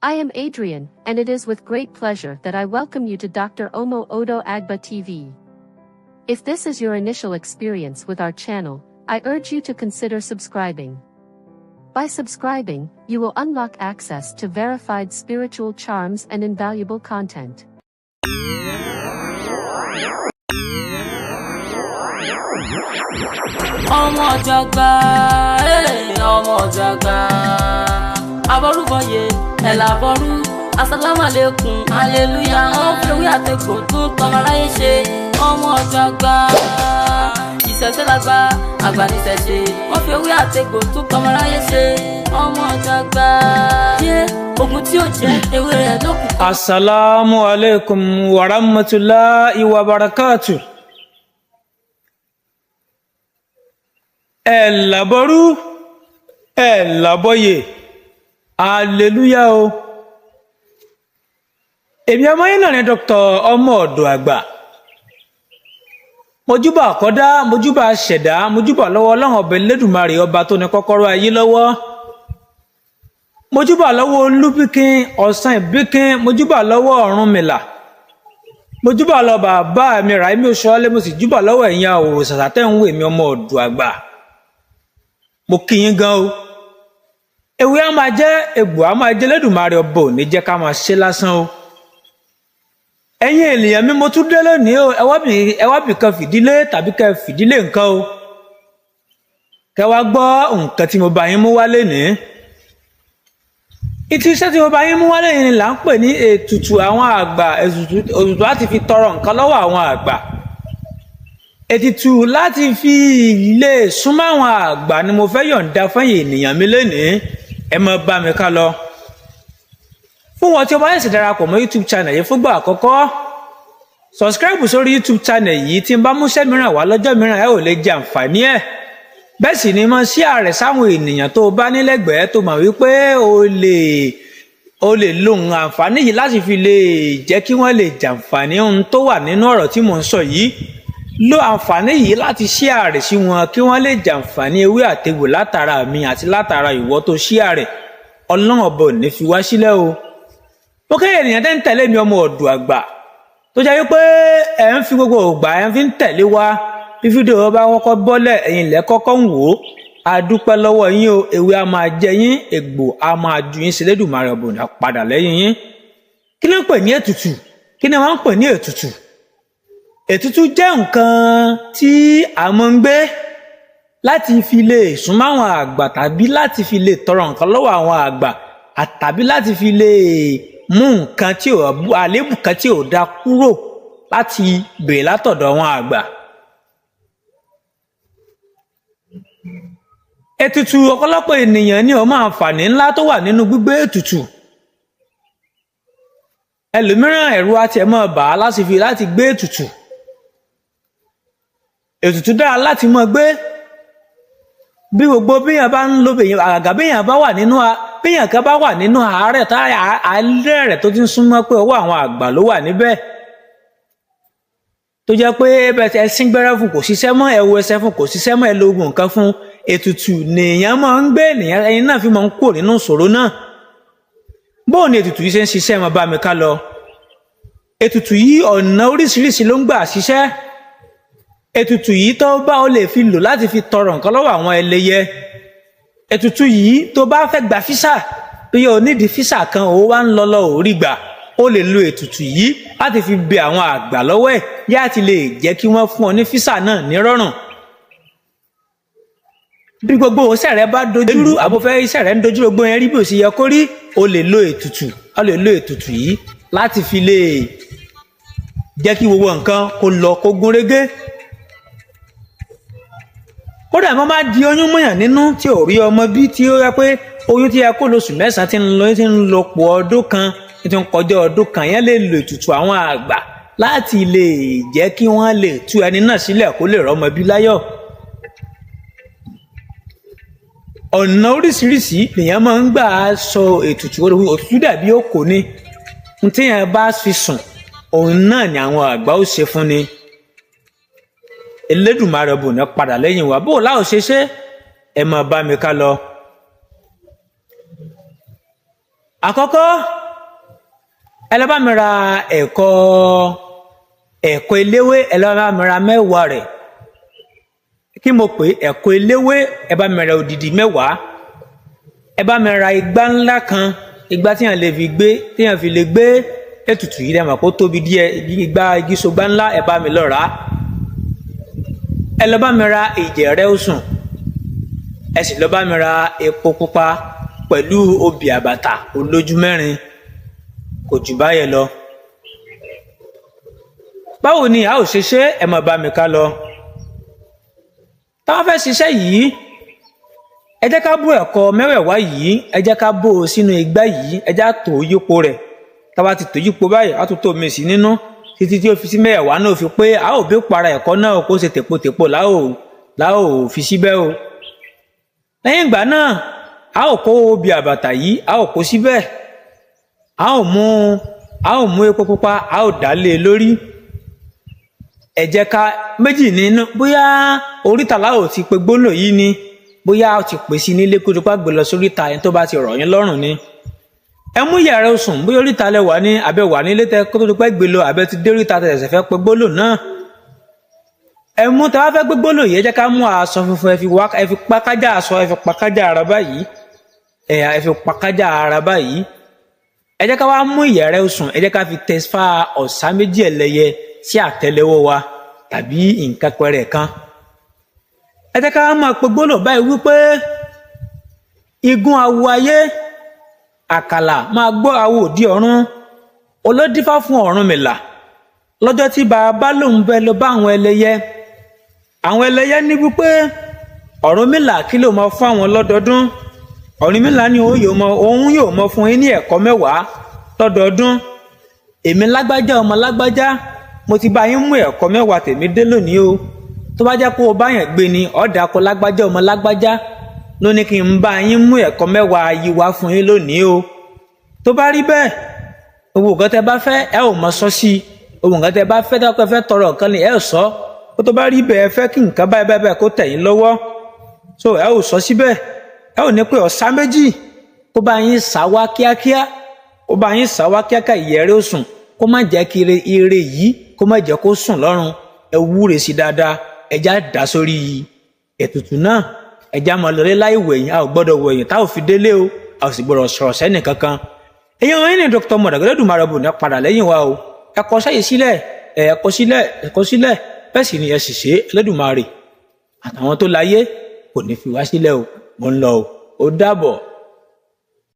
I am Adrian, and it is with great pleasure that I welcome you to Dr. Omo Odo Agba TV. If this is your initial experience with our channel, I urge you to consider subscribing. By subscribing, you will unlock access to verified spiritual charms and invaluable content. Ọmọ Agba, ọmọ Agba. Aboruboye, elaboru. Assalamu alaikum, hallelujah. Wọ́n fi ewé àtegbò tún tọmọ aráyé ṣe. Ọmọ Agba. Ìṣẹ̀ṣẹ̀ lágbà, àgbà ní ìṣẹ̀ṣe. Wọ́n fi ewé àtegbò tún tọmọ aráyé ṣe. Ọmọ Agba. Yé ogun tí ó jẹ́ ewé rẹ̀ lókun. Assalamu alaikum wa rahmatullahi wa barakatuh. Elaboru, elaboye. Hallelujah o. Èmi ọmọ yín náà ni Dr. Ọmọ Odo Agba. Mojúbà àkọ́dá, mojúbà ṣẹ̀dá, mojúbà lọ́wọ́ Ọlọ́run Ọba Elédùmarè ọba tó ní kọ́kọ́rọ́ ayé lọ́wọ́. Mojúbà lọ́wọ́ Olúbíkin, Ọ̀sán Ìbíkin, mojúbà lọ́wọ́ Ọ̀rúnmìlà. Mojúbà lọ bàbá mi Ràímí Oṣọ́lé, mo sì júbà lọ́wọ́ ẹ̀yin àwòrò ṣàṣà tẹ́ ń wò èmi Ọmọ Odo Agba. Mo kí yín gan o. Ewé á máa jẹ́, egbò á máa jẹ́, Elédùmarè ọba ò ní jẹ́ ká máa ṣe lásán o. Ẹ̀yin ènìyàn mi mo tún dé lónìí o, ẹ wá bì kan fìdílé tàbí kẹ́ fìdílé nǹkan o. Kẹ́ wá gbọ́ nǹkan tí mo bá yín mú wá lénìí. Iṣẹ́ tí mo bá yín mú wá lénìí là ń pè ní ètùtù àwọn àgbà, ètùtù láti fi tọrọ nǹkan lọ́wọ́ àwọn àgbà. Ètùtù láti fi lè súnmọ́ àwọn àgbà ni mo fẹ́ yọ̀ǹda fún ènìyàn mi lénìí. Ẹ máa bá mi ká lọ. Fún wọn tí ó bá yẹ̀ sì darapọ̀ mọ́ YouTube channel yìí fúngbà àkọ́kọ́, subscribe sórí YouTube channel yìí tí n bá múṣẹ́ mìíràn wá lọ́jọ́ mìíràn ẹ ò lè jẹ àǹfààní ẹ̀. Bẹ́ẹ̀ sì ni mo share rẹ̀ sáwọn ènìyàn tó bá nílẹ̀gbẹ̀ẹ́ tó mọ̀ wípé o lè lo àǹfààní yìí láti fi lè jẹ́ kí wọ́n lè jàǹfààní ohun tó wà nínú ọ̀rọ̀ tí mò ń sọ yìí. Lo àǹfààní yìí láti share rẹ̀ sí wọn kí wọ́n lè jàǹfààní ewé àtegbò látara mi àti látara ìwọ tó share rẹ̀. Ọlọ́run ọba ò ní fi wá sílẹ̀ o. Mo kí ènìyàn tẹ́ ń tẹ̀lé mi Ọmọ Odo Agba tó jẹ́ wípé ẹ̀ ń fi gbogbo ògbà ẹ̀ ń fi ń tẹ̀lé wa bí fídíò bá kọ́kọ́ bọ́lẹ̀ ẹ̀yin lẹ́ kọ́kọ́ ń wò ó. A dúpẹ́ lọ́wọ́ yín o, ewé a máa jẹ yín, egbò a máa ju yín sí, Elédùmarè ọba ò ní padà lẹ́yìn yín. Kí ni wọ́n ń pè ní ètùtù? Kí ni wọ́n ń pè ní ètùtù? Ètùtù jẹ́ nǹkan tí a máa ń gbé láti fi lè súnmọ́ àwọn àgbà tàbí láti fi lè tọrọ nǹkan lọ́wọ́ àwọn àgbà tàbí láti fi lè mú nǹkan tí àléébù kan tí ò dá kúrò láti bèrè látọ̀dọ̀ àwọn àgbà. Ètùtù ọ̀pọ̀lọpọ̀ ènìyàn ní ọmọ àǹfààní ńlá tó wà nínú gbígbé ètùtù. Ẹlòmíràn ẹ̀rù àti ẹ̀mọ́ bà á láti gbé ètùtù. Ètùtù dára láti mọ́ gbé. Bí gbogbo bíyàn bá ń lo àgàgà bíyàn kan bá wà nínú àárẹ̀ àárẹ̀ rẹ̀ tó ti ń súnmọ́ pé ọwọ́ àwọn àgbà ló wà níbẹ̀. Tó jẹ́ pé ẹ sín gbẹ́rẹ́ fún kò ṣiṣẹ́ mọ́, ẹ wo ẹsẹ̀ fún kò ṣiṣẹ́ mọ́, ẹ lo oògùn nǹkan fún. Ètùtù nìyẹn máa ń gbé ẹni náà fi máa ń kúrò nínú ìṣòro náà. Bóò ni ètùtù yìí ṣe ń ṣiṣẹ́ máa bá mi ká lọ. Ètùtù yìí ọ̀nà oríṣiríṣi ló ń gbà ṣiṣẹ́. Ètùtù yìí tó bá o lè fi lò láti fi tọrọ nǹkan lọ́wọ́ àwọn ẹlẹ́yẹ. Ètùtù yìí tó bá fẹ́ gba físà tó yẹ onídìí físà kan ó wá ń lọ orí gbà, o lè lo ètùtù yìí láti fi bẹ àwọn àgbà lọ́wọ́ ẹ̀ yá ti lè jẹ́ kí wọ́n fún ọ ní físà náà nírọ̀rùn. Bí gbogbo iṣẹ́ rẹ bá dojúrú àbófẹ́ iṣẹ́ rẹ ń dojúrú gbogbo yẹn rí bí ó ṣe yẹ kó rí, o lè lo ètùtù yìí láti fi lè jẹ́ kí gbogbo nǹkan kó lọ kó gún régé. Kódà mo máa di oyún mọ́yàn nínú tí ò rí ọmọ bí, tí ó yẹ pé oyún tí ẹ kó lóṣù mẹ́sàn-án tí ń lọ pọ̀ ọdún kan, tí ń kọjá ọdún kan, yẹn lè lo ètùtù àwọn àgbà láti lè jẹ́ kí wọ́n lè tú ẹni náà sílẹ̀ kó lè rọ́mọ bí láyọ̀. Ọ̀nà oríṣiríṣi lèèyàn máa ń gbà sọ ètùtù. Òtútù dàbí òkò ni, tí yẹn bá fi sùn òun náà ni àwọn àgbà ó ṣe fún ni. Elédùmarè ọba ò ní padà lẹ́yìn wa. Bó o láò ṣe ẹ máa bá mi ká lọ. àkọ́kọ́ ẹ lọ bá mi ra ẹ̀kọ eléwé, ẹ lọ bá mi ra 10 rẹ̀. Kí mo pè ẹ̀kọ eléwé, ẹ bá mi ra odidi 10. Ẹ bá mi ra igbá ńlá kan, igbá tíyàn lè fi gbé, tíyàn fi lè gbé ètùtù yìí dẹ́mọ̀ kó tóbi díẹ̀, igi sọgbá ńlá, ẹ bá mi lọ rà á. Ẹ lọ bá mi ra ìjẹ̀rẹ́ osùn, ẹ sì lọ bá mi ra epo pupa pẹ̀lú obì àbàtà olójú 4, kò jù báyẹn lọ. Báwo ni a ó ṣe ṣe, ẹ máa bá mi ká lọ. Tá bá fẹ́ ṣiṣẹ́ yìí, ẹ jẹ́ ká bó ẹ̀kọ 10 yìí, ẹ jẹ́ ká bó o sínú igbá yìí, ẹ jẹ́ àtò yípo rẹ̀. Tá bá ti tò yípo báyìí, a tún tó omi sí nínú títí tí ó fi sí 10 náà fi pé a ó bí para ẹ̀kọ́ náà kó ṣe tèpotèpo láò fi síbẹ̀ o. Lẹ́yìn ìgbà náà, a ó kó obì àbàtà yìí, a ó kó síbẹ̀. A ó mú epo pupa, a ó dà lé lórí. Ẹ jẹ́ ká méjì nínú, bóyá oríta la ó ti pe gbólóhùn yìí ni, bóyá ó ti pè sí nílé kó tó pa gbé lọ sóríta ẹni tó bá ti rọ̀ yín lọ́rùn ni. Ẹ mú ìyẹ̀rẹ̀ osùn, bóyá oríta lẹ wà ní abẹ́ wà nílé tẹ kó tó pa gbé lọ abẹ́ ti dé oríta tẹ̀sẹ̀ fẹ́ pe gbólóhùn náà. Ẹ mú tẹ wá fẹ́ gbé gbólóhùn yìí, ẹ jẹ́ ká mú aṣọ funfun, ẹ fi pakájà aṣọ, ẹ fi pakájà ara báyìí. Ẹ fi pakájà ara báyìí. Ẹ jẹ́ ká wá mú ìyẹ̀rẹ̀ osùn, ẹ jẹ́ ká fi tẹ̀sífà ọ̀sá méjì ẹlẹ́yẹ sí àtẹ́lẹwọ́ wa tàbí nǹkan pẹrẹ kan. Ẹ jẹ́ ká máa pe gbólóhùn báyìí wípé igun awo ayé, àkàlà máa gbọ́ awo òdi ọ̀run, olódífá fún Ọ̀rúnmìlà lọ́jọ́ tí bàbá lòun bẹ lọ bá àwọn ẹlẹ́yẹ. Àwọn ẹlẹ́yẹ ní wípé Ọ̀rúnmìlà kí ló máa fún àwọn lọ́dọọdún. Ọ̀rúnmìlà ní òun yóò mọ fún yín ní ẹ̀kọ́ 10 lọ́dọọdún. Èmi lágbájá ọmọ lágbájá, mo ti bá yín mú ẹ̀kọ́ 10 tèmi dé lónìí o. Tó bá jẹ́ pé o bá yàn gbé ni, ọ̀dà kọ lágbájá ọmọ lágbájá ló ní kí n bá yín mú ẹ̀kọ́ 10 yìí wá fún yín lónìí o. Tó bá rí bẹ́ẹ̀, owó nǹkan tẹ bá fẹ́ ẹ ò mọ sọ sí i. Owó nǹkan tẹ bá fẹ́ tọ́kọ fẹ́ tọrọ nǹkan ni ẹ ò sọ. Tó bá rí bẹ́ẹ̀, ẹ fẹ́ kí nǹkan báyìí kó tẹ̀ yín lọ́wọ́. So ẹ ò sọ síbẹ̀. Ẹ ò ní pé ọ̀sá méjì kó bá yín sá wá kíákíá, kó bá yín sá wá kíákíá ìyẹ̀rẹ̀ osùn, kó má jẹ́ kí ire yìí kó má jẹ́ kó sùn lọ́rùn. Ẹ wúre sí dáadáa, ẹja dá sórí ètùtù náà, ẹja máa lọlé láì wẹ̀yìn, a ò gbọ́dọ̀ wẹ̀yìn tá ò fi délé o, a ò sì gbọ́dọ̀ sọ̀rọ̀ sẹ́nì kankan. Èyí wọn ní Dr. Mọ̀dàgẹ́lẹ́dùmarè bò ní padà lẹ́yìn wa o. Ẹ kọ sẹ́yìn sílẹ̀, ẹ kọ sílẹ̀, bẹ́ẹ̀ sì ni ẹ sì ṣe Ẹlẹ́dùmarè àtàwọn tó láyé kò ní fi wá sílẹ̀ o. Mo ń lọ o, ó dàbọ̀.